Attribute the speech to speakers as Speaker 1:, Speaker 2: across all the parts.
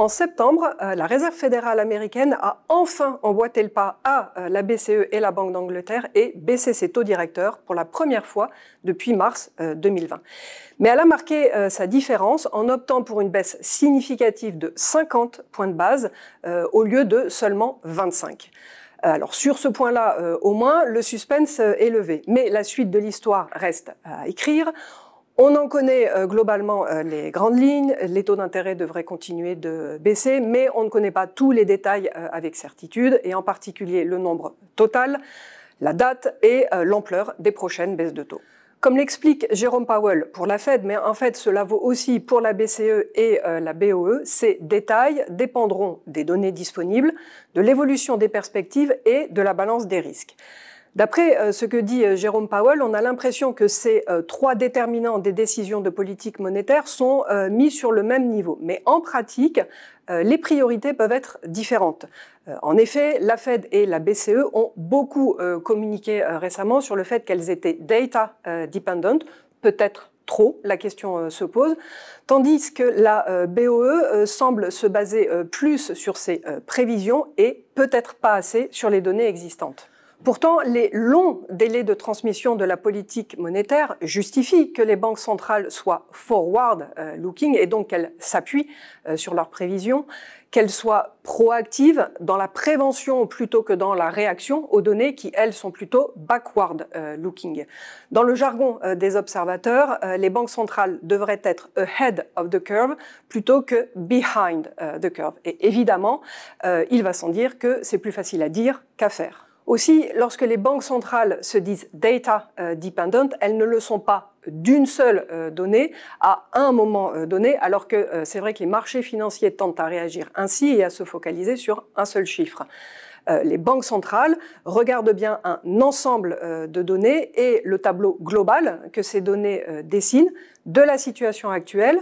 Speaker 1: En septembre, la Réserve fédérale américaine a enfin emboîté le pas à la BCE et la Banque d'Angleterre et baissé ses taux directeurs pour la première fois depuis mars 2020. Mais elle a marqué sa différence en optant pour une baisse significative de 50 points de base au lieu de seulement 25. Alors sur ce point-là, au moins, le suspense est levé. Mais la suite de l'histoire reste à écrire. On en connaît globalement les grandes lignes, les taux d'intérêt devraient continuer de baisser, mais on ne connaît pas tous les détails avec certitude, et en particulier le nombre total, la date et l'ampleur des prochaines baisses de taux. Comme l'explique Jérôme Powell pour la Fed, mais en fait cela vaut aussi pour la BCE et la BOE, ces détails dépendront des données disponibles, de l'évolution des perspectives et de la balance des risques. D'après ce que dit Jérôme Powell, on a l'impression que ces trois déterminants des décisions de politique monétaire sont mis sur le même niveau. Mais en pratique, les priorités peuvent être différentes. En effet, la Fed et la BCE ont beaucoup communiqué récemment sur le fait qu'elles étaient data dependent, peut-être trop, la question se pose, tandis que la BOE semble se baser plus sur ses prévisions et peut-être pas assez sur les données existantes. Pourtant, les longs délais de transmission de la politique monétaire justifient que les banques centrales soient forward-looking et donc qu'elles s'appuient sur leurs prévisions, qu'elles soient proactives dans la prévention plutôt que dans la réaction aux données qui, elles, sont plutôt backward-looking. Dans le jargon des observateurs, les banques centrales devraient être ahead of the curve plutôt que behind the curve. Et évidemment, il va sans dire que c'est plus facile à dire qu'à faire. Aussi, lorsque les banques centrales se disent data dependent, elles ne le sont pas d'une seule donnée à un moment donné, alors que c'est vrai que les marchés financiers tendent à réagir ainsi et à se focaliser sur un seul chiffre. Les banques centrales regardent bien un ensemble de données et le tableau global que ces données dessinent de la situation actuelle,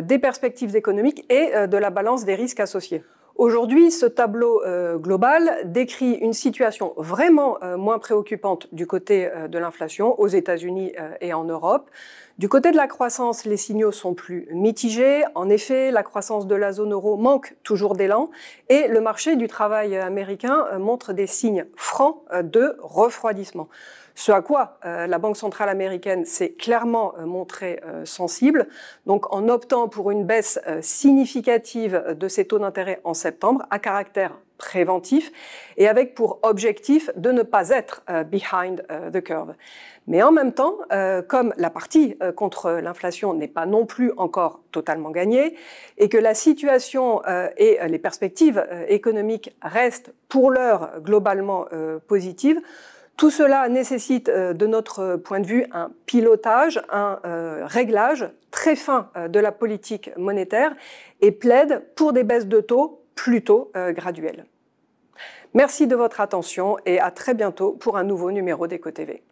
Speaker 1: des perspectives économiques et de la balance des risques associés. Aujourd'hui, ce tableau global décrit une situation vraiment moins préoccupante du côté de l'inflation aux États-Unis et en Europe. Du côté de la croissance, les signaux sont plus mitigés. En effet, la croissance de la zone euro manque toujours d'élan et le marché du travail américain montre des signes francs de refroidissement. Ce à quoi la Banque centrale américaine s'est clairement montrée sensible, donc en optant pour une baisse significative de ses taux d'intérêt en septembre à caractère préventif et avec pour objectif de ne pas être behind the curve. Mais en même temps, comme la partie contre l'inflation n'est pas non plus encore totalement gagnée et que la situation et les perspectives économiques restent pour l'heure globalement positives, tout cela nécessite, de notre point de vue, un pilotage, un réglage très fin de la politique monétaire et plaide pour des baisses de taux plutôt graduelles. Merci de votre attention et à très bientôt pour un nouveau numéro d'Eco TV.